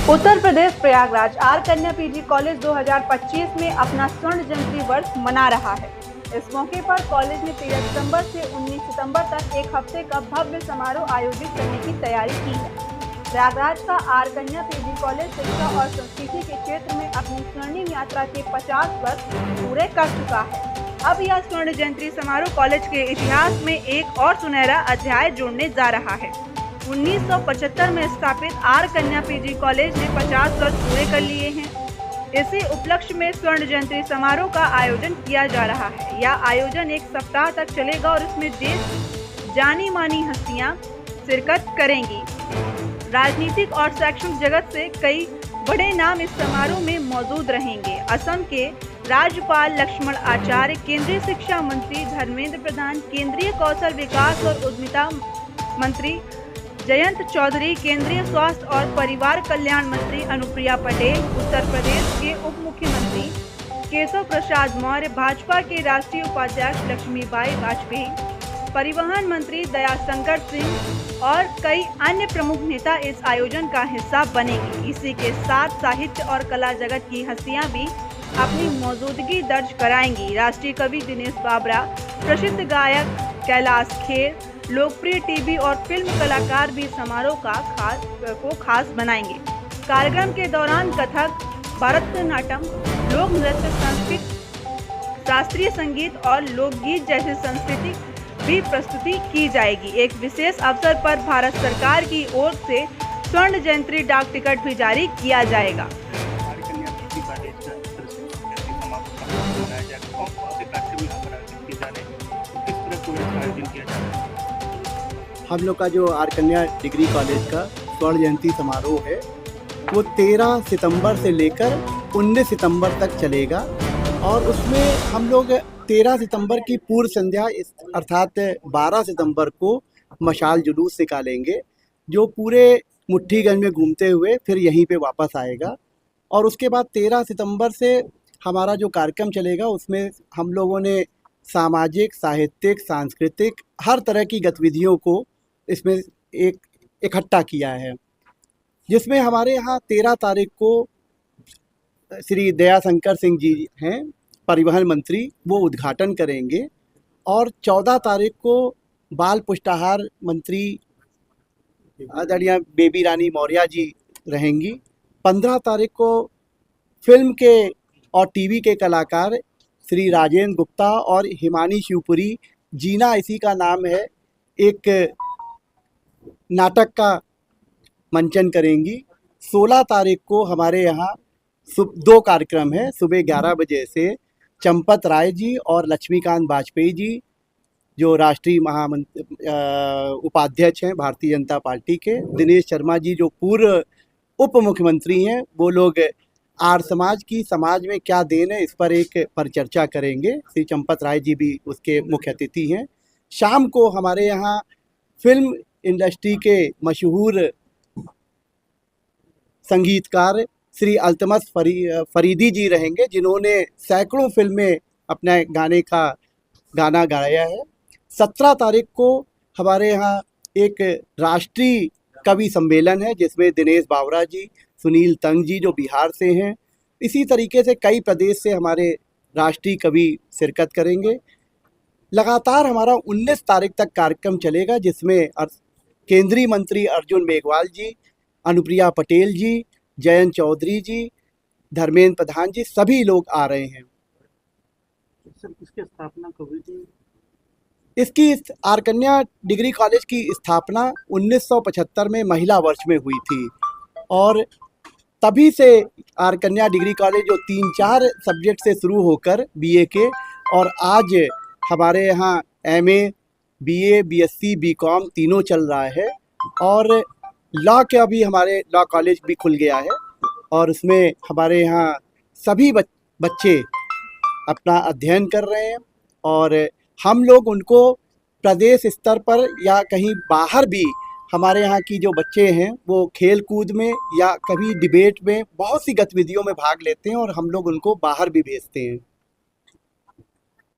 Uttar Pradesh Prayagraj are कन्या PG college 2025 में अपना स्वर्ण जयंती वर्ष मना रहा है। इस मौके पर कॉलेज ने 13 सितंबर से 19 सितंबर तक एक हफ्ते का भव्य समारोह आयोजित करने की तैयारी की है। प्रयागराज का आर कन्या पीजी कॉलेज शिक्षा और संस्कृति के क्षेत्र में अपनी स्वर्णिम यात्रा के 50 वर्ष पूरे कर चुका है। अब यह स्वर्ण जयंती समारोह कॉलेज के इतिहास में एक और सुनहरा अध्याय जोड़ने जा रहा है। 1975 में स्थापित आर कन्या पीजी कॉलेज ने 50 वर्ष पूरे कर लिए हैं। इसी उपलक्ष्य में स्वर्ण जयंती समारोह का आयोजन किया जा रहा है। यह आयोजन एक सप्ताह तक चलेगा और इसमें देश जानी मानी हस्तियां शिरकत करेंगी। राजनीतिक और शैक्षणिक जगत से कई बड़े नाम इस समारोह में मौजूद रहेंगे। असम के राज्यपाल लक्ष्मण आचार्य, केंद्रीय शिक्षा मंत्री धर्मेंद्र प्रधान, केंद्रीय कौशल विकास और उद्यमिता मंत्री जयंत चौधरी, केंद्रीय स्वास्थ्य और परिवार कल्याण मंत्री अनुप्रिया पटेल, उत्तर प्रदेश के उप मुख्यमंत्री केशव प्रसाद मौर्य, भाजपा के राष्ट्रीय उपाध्यक्ष लक्ष्मीबाई वाजपेयी, परिवहन मंत्री दयाशंकर सिंह और कई अन्य प्रमुख नेता इस आयोजन का हिस्सा बनेंगे। इसी के साथ साहित्य और कला जगत की हस्तियां भी अपनी मौजूदगी दर्ज कराएंगी। राष्ट्रीय कवि दिनेश बाबरा, प्रसिद्ध गायक कैलाश खेर, लोकप्रिय टीवी और फिल्म कलाकार भी समारोह को खास बनाएंगे। कार्यक्रम के दौरान कथक, भरतनाट्यम, लोक नृत्य, संस्कृत, शास्त्रीय संगीत और लोकगीत जैसी सांस्कृतिक भी प्रस्तुति की जाएगी। एक विशेष अवसर पर भारत सरकार की ओर से स्वर्ण जयंती डाक टिकट भी जारी किया जाएगा। हम लोग का जो आर कन्या डिग्री कॉलेज का स्वर्ण जयंती समारोह है वो 13 सितंबर से लेकर 19 सितंबर तक चलेगा और उसमें हम लोग 13 सितंबर की पूर्व संध्या अर्थात 12 सितंबर को मशाल जुलूस निकालेंगे जो पूरे मुट्ठीगंज में घूमते हुए फिर यहीं पे वापस आएगा। और उसके बाद 13 सितंबर से हमारा जो कार्यक्रम चलेगा उसमें हम लोगों ने सामाजिक, साहित्यिक, सांस्कृतिक हर तरह की गतिविधियों को इसमें एक इकट्ठा किया है, जिसमें हमारे यहाँ 13 तारीख को श्री दयाशंकर सिंह जी हैं परिवहन मंत्री, वो उद्घाटन करेंगे और 14 तारीख को बाल पुष्टाहार मंत्री आदरणीय बेबी रानी मौर्य जी रहेंगी। 15 तारीख को फिल्म के और टीवी के कलाकार श्री राजेंद्र गुप्ता और हिमानी शिवपुरी, जीना इसी का नाम है, एक नाटक का मंचन करेंगी। 16 तारीख को हमारे यहाँ 2 कार्यक्रम है। सुबह 11 बजे से चंपत राय जी और लक्ष्मीकांत वाजपेयी जी जो राष्ट्रीय उपाध्यक्ष हैं भारतीय जनता पार्टी के, दिनेश शर्मा जी जो पूर्व उप मुख्यमंत्री हैं, वो लोग आर्य समाज की समाज में क्या देन है इस पर एक परिचर्चा करेंगे। श्री चंपत राय जी भी उसके मुख्य अतिथि हैं। शाम को हमारे यहाँ फिल्म इंडस्ट्री के मशहूर संगीतकार श्री अल्तमस फरीदी जी रहेंगे, जिन्होंने सैकड़ों फिल्में अपने गाना गाया है। 17 तारीख को हमारे यहाँ एक राष्ट्रीय कवि सम्मेलन है जिसमें दिनेश बावरा जी, सुनील तंग जी जो बिहार से हैं, इसी तरीके से कई प्रदेश से हमारे राष्ट्रीय कवि शिरकत करेंगे। लगातार हमारा 19 तारीख तक कार्यक्रम चलेगा जिसमें केंद्रीय मंत्री अर्जुन मेघवाल जी, अनुप्रिया पटेल जी, जयंत चौधरी जी, धर्मेंद्र प्रधान जी, सभी लोग आ रहे हैं। सर, इसकी स्थापना कब हुई थी? इसकी आर कन्या डिग्री कॉलेज की स्थापना 1975 में महिला वर्ष में हुई थी और तभी से आर कन्या डिग्री कॉलेज जो 3-4 सब्जेक्ट से शुरू होकर बीए के और आज हमारे यहाँ एमए, बीए, बीएससी, बीकॉम तीनों चल रहा है और लॉ का भी हमारे लॉ कॉलेज भी खुल गया है और उसमें हमारे यहाँ सभी बच्चे अपना अध्ययन कर रहे हैं और हम लोग उनको प्रदेश स्तर पर या कहीं बाहर भी हमारे यहाँ की जो बच्चे हैं वो खेल कूद में या कभी डिबेट में बहुत सी गतिविधियों में भाग लेते हैं और हम लोग उनको बाहर भी भेजते हैं।